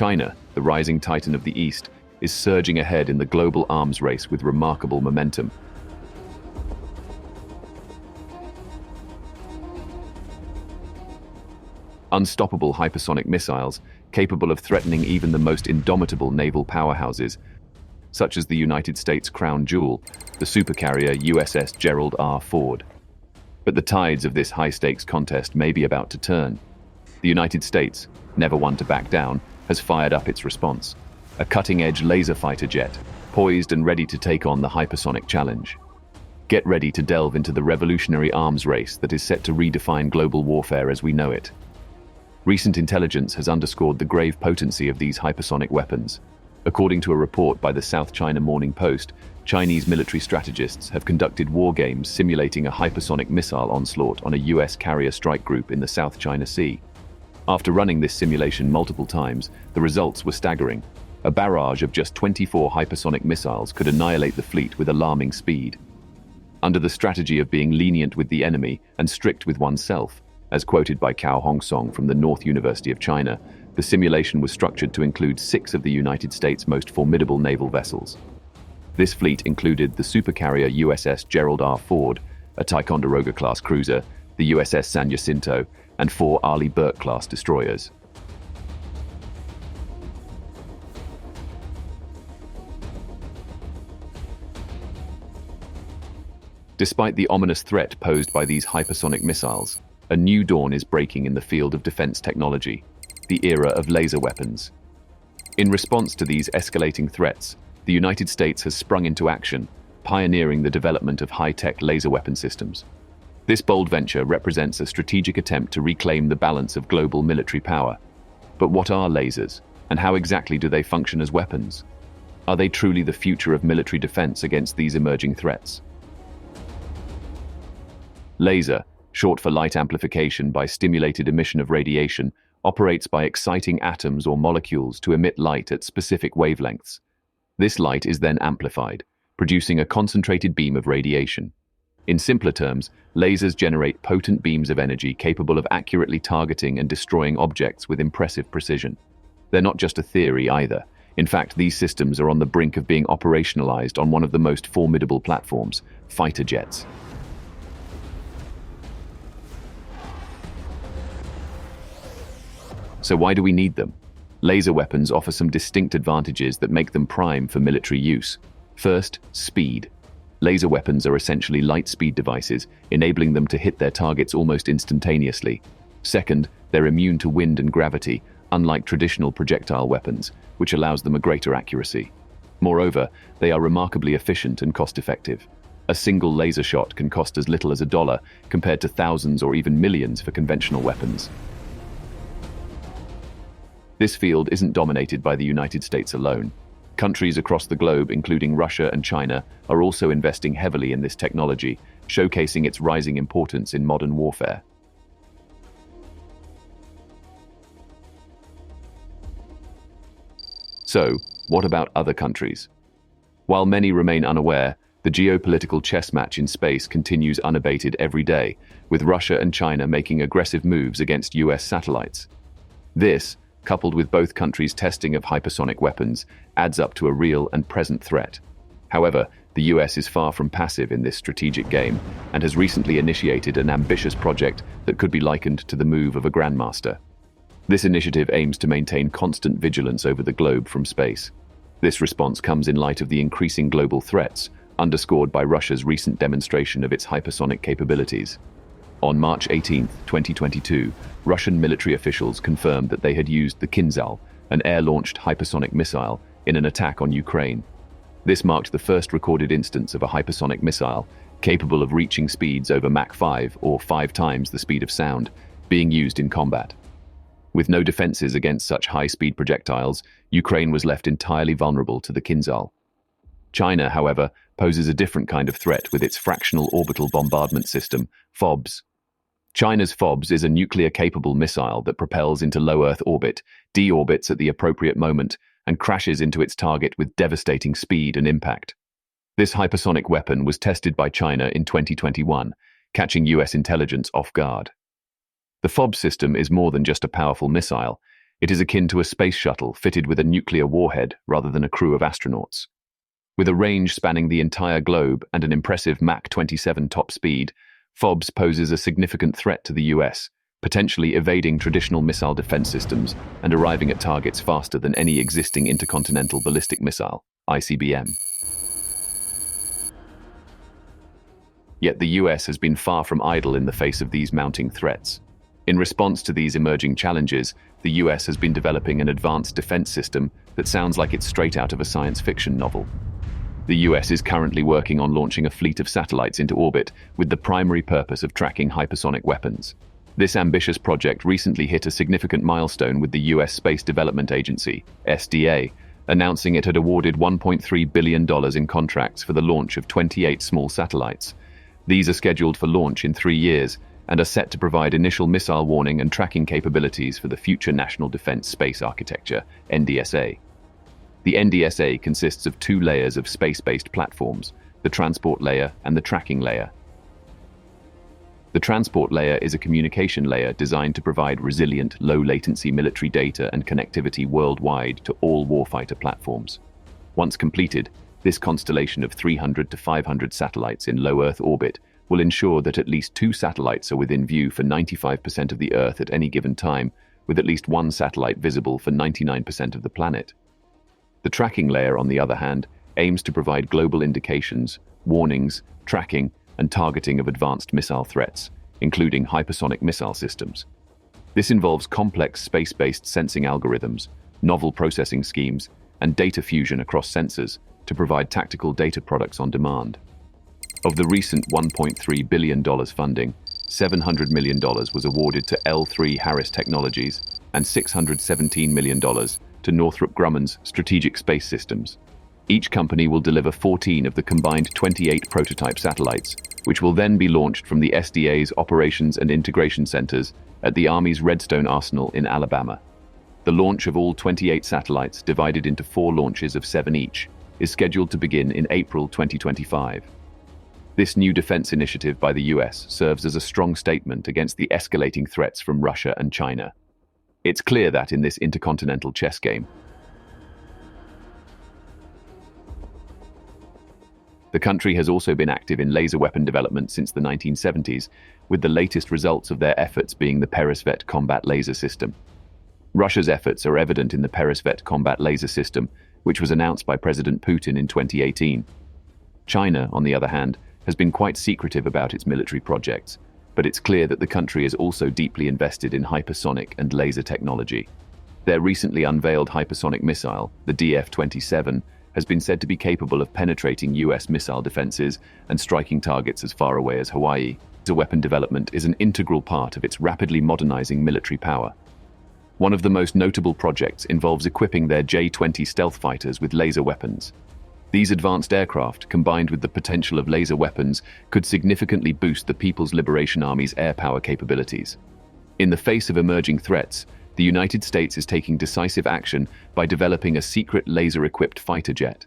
China, the rising titan of the East, is surging ahead in the global arms race with remarkable momentum. Unstoppable hypersonic missiles, capable of threatening even the most indomitable naval powerhouses, such as the United States' crown jewel, the supercarrier USS Gerald R. Ford. But the tides of this high-stakes contest may be about to turn. The United States, never one to back down, has fired up its response. A cutting-edge laser fighter jet, poised and ready to take on the hypersonic challenge. Get ready to delve into the revolutionary arms race that is set to redefine global warfare as we know it. Recent intelligence has underscored the grave potency of these hypersonic weapons. According to a report by the South China Morning Post, Chinese military strategists have conducted war games simulating a hypersonic missile onslaught on a US carrier strike group in the South China Sea. After running this simulation multiple times, the results were staggering. A barrage of just 24 hypersonic missiles could annihilate the fleet with alarming speed. Under the strategy of being lenient with the enemy and strict with oneself, as quoted by Cao Hongsong from the North University of China, the simulation was structured to include 6 of the United States' most formidable naval vessels. This fleet included the supercarrier USS Gerald R. Ford, a Ticonderoga-class cruiser, the USS San Jacinto, and 4 Arleigh Burke-class destroyers. Despite the ominous threat posed by these hypersonic missiles, a new dawn is breaking in the field of defense technology, the era of laser weapons. In response to these escalating threats, the United States has sprung into action, pioneering the development of high-tech laser weapon systems. This bold venture represents a strategic attempt to reclaim the balance of global military power. But what are lasers, and how exactly do they function as weapons? Are they truly the future of military defense against these emerging threats? Laser, short for light amplification by stimulated emission of radiation, operates by exciting atoms or molecules to emit light at specific wavelengths. This light is then amplified, producing a concentrated beam of radiation. In simpler terms, lasers generate potent beams of energy capable of accurately targeting and destroying objects with impressive precision. They're not just a theory either. In fact, these systems are on the brink of being operationalized on one of the most formidable platforms, fighter jets. So why do we need them? Laser weapons offer some distinct advantages that make them prime for military use. First, speed. Laser weapons are essentially light-speed devices, enabling them to hit their targets almost instantaneously. Second, they're immune to wind and gravity, unlike traditional projectile weapons, which allows them a greater accuracy. Moreover, they are remarkably efficient and cost-effective. A single laser shot can cost as little as $1, compared to thousands or even millions for conventional weapons. This field isn't dominated by the United States alone. Countries across the globe, including Russia and China, are also investing heavily in this technology, showcasing its rising importance in modern warfare. So, what about other countries? While many remain unaware, the geopolitical chess match in space continues unabated every day, with Russia and China making aggressive moves against US satellites. This, coupled with both countries' testing of hypersonic weapons, adds up to a real and present threat. However, the US is far from passive in this strategic game and has recently initiated an ambitious project that could be likened to the move of a grandmaster. This initiative aims to maintain constant vigilance over the globe from space. This response comes in light of the increasing global threats, underscored by Russia's recent demonstration of its hypersonic capabilities. On March 18, 2022, Russian military officials confirmed that they had used the Kinzhal, an air-launched hypersonic missile, in an attack on Ukraine. This marked the first recorded instance of a hypersonic missile, capable of reaching speeds over Mach 5, or 5 times the speed of sound, being used in combat. With no defenses against such high-speed projectiles, Ukraine was left entirely vulnerable to the Kinzhal. China, however, poses a different kind of threat with its fractional orbital bombardment system, Fobs. China's Fobs is a nuclear-capable missile that propels into low Earth orbit, deorbits at the appropriate moment, and crashes into its target with devastating speed and impact. This hypersonic weapon was tested by China in 2021, catching US intelligence off guard. The Fobs system is more than just a powerful missile. It is akin to a space shuttle fitted with a nuclear warhead rather than a crew of astronauts. With a range spanning the entire globe and an impressive Mach 27 top speed, Fobs poses a significant threat to the US, potentially evading traditional missile defense systems and arriving at targets faster than any existing intercontinental ballistic missile, ICBM. Yet the US has been far from idle in the face of these mounting threats. In response to these emerging challenges, the US has been developing an advanced defense system that sounds like it's straight out of a science fiction novel. The US is currently working on launching a fleet of satellites into orbit with the primary purpose of tracking hypersonic weapons. This ambitious project recently hit a significant milestone with the US Space Development Agency, SDA, announcing it had awarded $1.3 billion in contracts for the launch of 28 small satellites. These are scheduled for launch in 3 years and are set to provide initial missile warning and tracking capabilities for the future National Defense Space Architecture, NDSA. The NDSA consists of 2 layers of space-based platforms, the transport layer and the tracking layer. The transport layer is a communication layer designed to provide resilient, low-latency military data and connectivity worldwide to all warfighter platforms. Once completed, this constellation of 300 to 500 satellites in low Earth orbit will ensure that at least 2 satellites are within view for 95% of the Earth at any given time, with at least 1 satellite visible for 99% of the planet. The tracking layer, on the other hand, aims to provide global indications, warnings, tracking, and targeting of advanced missile threats, including hypersonic missile systems. This involves complex space-based sensing algorithms, novel processing schemes, and data fusion across sensors to provide tactical data products on demand. Of the recent $1.3 billion funding, $700 million was awarded to L3 Harris Technologies and $617 million to Northrop Grumman's Strategic Space Systems. Each company will deliver 14 of the combined 28 prototype satellites, which will then be launched from the SDA's Operations and Integration Centers at the Army's Redstone Arsenal in Alabama. The launch of all 28 satellites, divided into 4 launches of 7 each, is scheduled to begin in April 2025. This new defense initiative by the US serves as a strong statement against the escalating threats from Russia and China. It's clear that in this intercontinental chess game, the country has also been active in laser weapon development since the 1970s, with the latest results of their efforts being the Peresvet combat laser system. Russia's efforts are evident in the Peresvet combat laser system, which was announced by President Putin in 2018. China, on the other hand, has been quite secretive about its military projects, but it's clear that the country is also deeply invested in hypersonic and laser technology. Their recently unveiled hypersonic missile, the DF-27, has been said to be capable of penetrating US missile defenses and striking targets as far away as Hawaii. Laser weapon development is an integral part of its rapidly modernizing military power. One of the most notable projects involves equipping their J-20 stealth fighters with laser weapons. These advanced aircraft, combined with the potential of laser weapons, could significantly boost the People's Liberation Army's air power capabilities. In the face of emerging threats, the United States is taking decisive action by developing a secret laser-equipped fighter jet.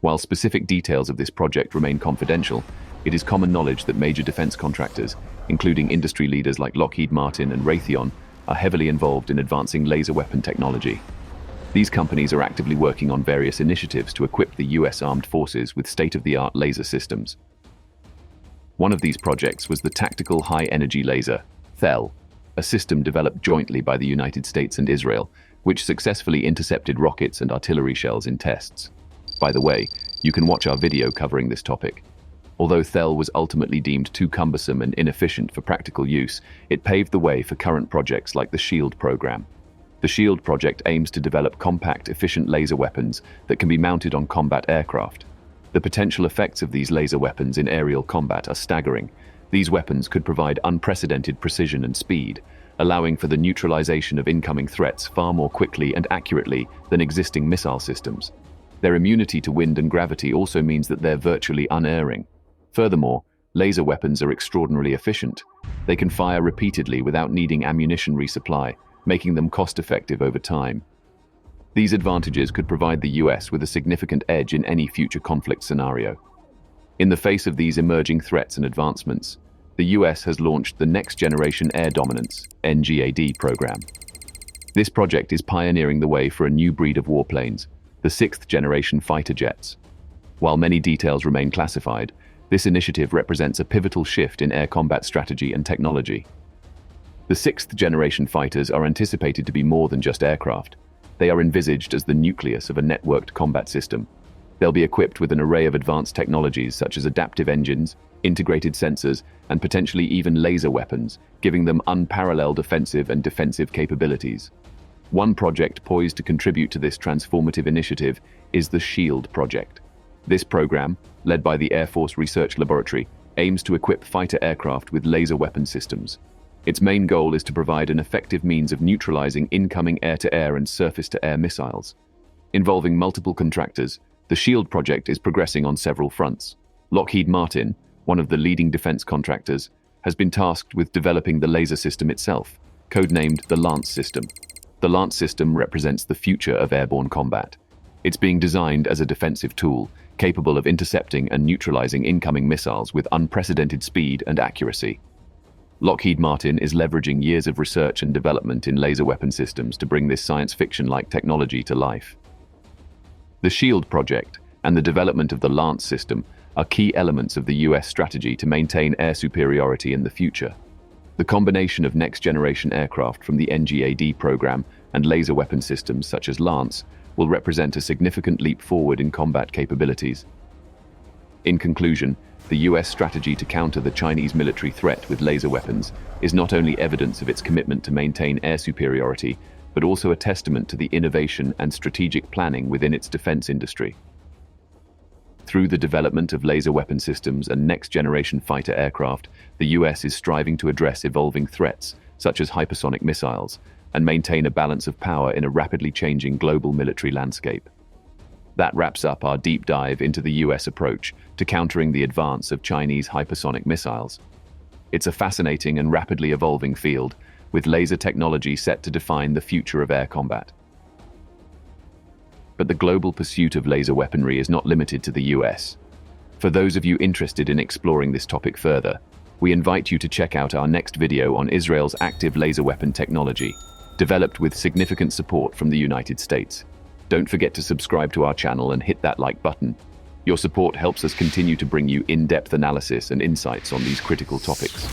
While specific details of this project remain confidential, it is common knowledge that major defense contractors, including industry leaders like Lockheed Martin and Raytheon, are heavily involved in advancing laser weapon technology. These companies are actively working on various initiatives to equip the US Armed Forces with state-of-the-art laser systems. One of these projects was the Tactical High-Energy Laser, THEL, a system developed jointly by the United States and Israel, which successfully intercepted rockets and artillery shells in tests. By the way, you can watch our video covering this topic. Although THEL was ultimately deemed too cumbersome and inefficient for practical use, it paved the way for current projects like the SHIELD program. The SHIELD project aims to develop compact, efficient laser weapons that can be mounted on combat aircraft. The potential effects of these laser weapons in aerial combat are staggering. These weapons could provide unprecedented precision and speed, allowing for the neutralization of incoming threats far more quickly and accurately than existing missile systems. Their immunity to wind and gravity also means that they're virtually unerring. Furthermore, laser weapons are extraordinarily efficient. They can fire repeatedly without needing ammunition resupply, making them cost-effective over time. These advantages could provide the US with a significant edge in any future conflict scenario. In the face of these emerging threats and advancements, the US has launched the Next Generation Air Dominance (NGAD) program. This project is pioneering the way for a new breed of warplanes, the sixth-generation fighter jets. While many details remain classified, this initiative represents a pivotal shift in air combat strategy and technology. The sixth-generation fighters are anticipated to be more than just aircraft. They are envisaged as the nucleus of a networked combat system. They'll be equipped with an array of advanced technologies such as adaptive engines, integrated sensors, and potentially even laser weapons, giving them unparalleled offensive and defensive capabilities. One project poised to contribute to this transformative initiative is the SHIELD project. This program, led by the Air Force Research Laboratory, aims to equip fighter aircraft with laser weapon systems. Its main goal is to provide an effective means of neutralizing incoming air-to-air and surface-to-air missiles. Involving multiple contractors, the SHIELD project is progressing on several fronts. Lockheed Martin, one of the leading defense contractors, has been tasked with developing the laser system itself, codenamed the Lance system. The Lance system represents the future of airborne combat. It's being designed as a defensive tool, capable of intercepting and neutralizing incoming missiles with unprecedented speed and accuracy. Lockheed Martin is leveraging years of research and development in laser weapon systems to bring this science fiction-like technology to life. The SHIELD project and the development of the Lance system are key elements of the US strategy to maintain air superiority in the future. The combination of next-generation aircraft from the NGAD program and laser weapon systems such as Lance will represent a significant leap forward in combat capabilities. In conclusion, the US strategy to counter the Chinese military threat with laser weapons is not only evidence of its commitment to maintain air superiority, but also a testament to the innovation and strategic planning within its defense industry. Through the development of laser weapon systems and next-generation fighter aircraft, the US is striving to address evolving threats, such as hypersonic missiles, and maintain a balance of power in a rapidly changing global military landscape. That wraps up our deep dive into the US approach to countering the advance of Chinese hypersonic missiles. It's a fascinating and rapidly evolving field, with laser technology set to define the future of air combat. But the global pursuit of laser weaponry is not limited to the US. For those of you interested in exploring this topic further, we invite you to check out our next video on Israel's active laser weapon technology, developed with significant support from the United States. Don't forget to subscribe to our channel and hit that like button. Your support helps us continue to bring you in-depth analysis and insights on these critical topics.